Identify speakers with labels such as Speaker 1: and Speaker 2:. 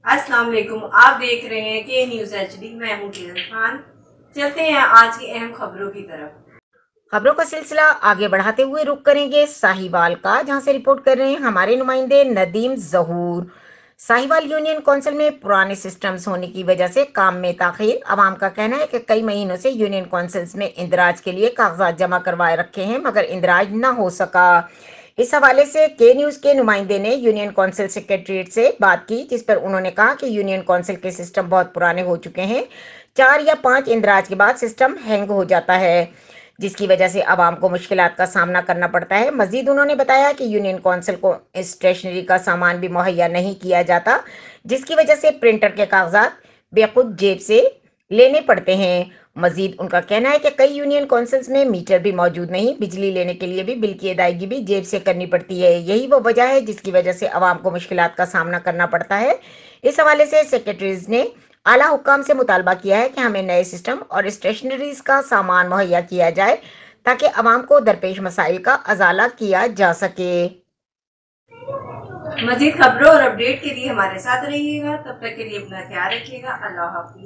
Speaker 1: अस्सलाम वालेकुम। आप देख रहे हैं के न्यूज़ HD। मैं हूं किरण खान। चलते हैं आज की अहम खबरों की तरफ।
Speaker 2: खबरों का सिलसिला आगे बढ़ाते हुए रुक करेंगे साहिवाल का, जहां से रिपोर्ट कर रहे हैं हमारे नुमाइंदे नदीम जहूर। साहिवाल यूनियन काउंसिल में पुराने सिस्टम्स होने की वजह से काम में ताखीर। अवाम का कहना है कि कई महीनों से यूनियन काउंसिल्स में इंदराज के लिए कागजात जमा करवाए रखे हैं, मगर इंदराज न हो सका। इस हवाले से के न्यूज के नुमाइंदे ने यूनियन काउंसिल सेक्रेटरीट से बात की, जिस पर उन्होंने कहा कि यूनियन काउंसिल के सिस्टम बहुत पुराने हो चुके हैं। 4 या 5 इंदराज के बाद सिस्टम हैंग हो जाता है, जिसकी वजह से आवाम को मुश्किलात का सामना करना पड़ता है। मजीद उन्होंने बताया कि यूनियन काउंसिल को स्टेशनरी का सामान भी मुहैया नहीं किया जाता, जिसकी वजह से प्रिंटर के कागजात बेखुद जेब से लेने पड़ते हैं। मजीद उनका कहना है कि कई यूनियन काउंसिल्स में मीटर भी मौजूद नहीं, बिजली लेने के लिए भी बिल की अदायगी भी जेब से करनी पड़ती है। यही वो वजह है जिसकी वजह से आवाम को मुश्किलात का सामना करना पड़ता है। इस हवाले से सेक्रेटरीज ने आला हुक्काम से मुतालबा किया है कि हमें नए सिस्टम और स्टेशनरीज का सामान मुहैया किया जाए, ताकि आवाम को दरपेश मसाइल का अजाला किया जा सके।
Speaker 1: मजीद खबरों और अपडेट के लिए हमारे साथ रहिएगा। तब तक के लिए अपना ख्याल रखिएगा। अल्लाह हाफिज।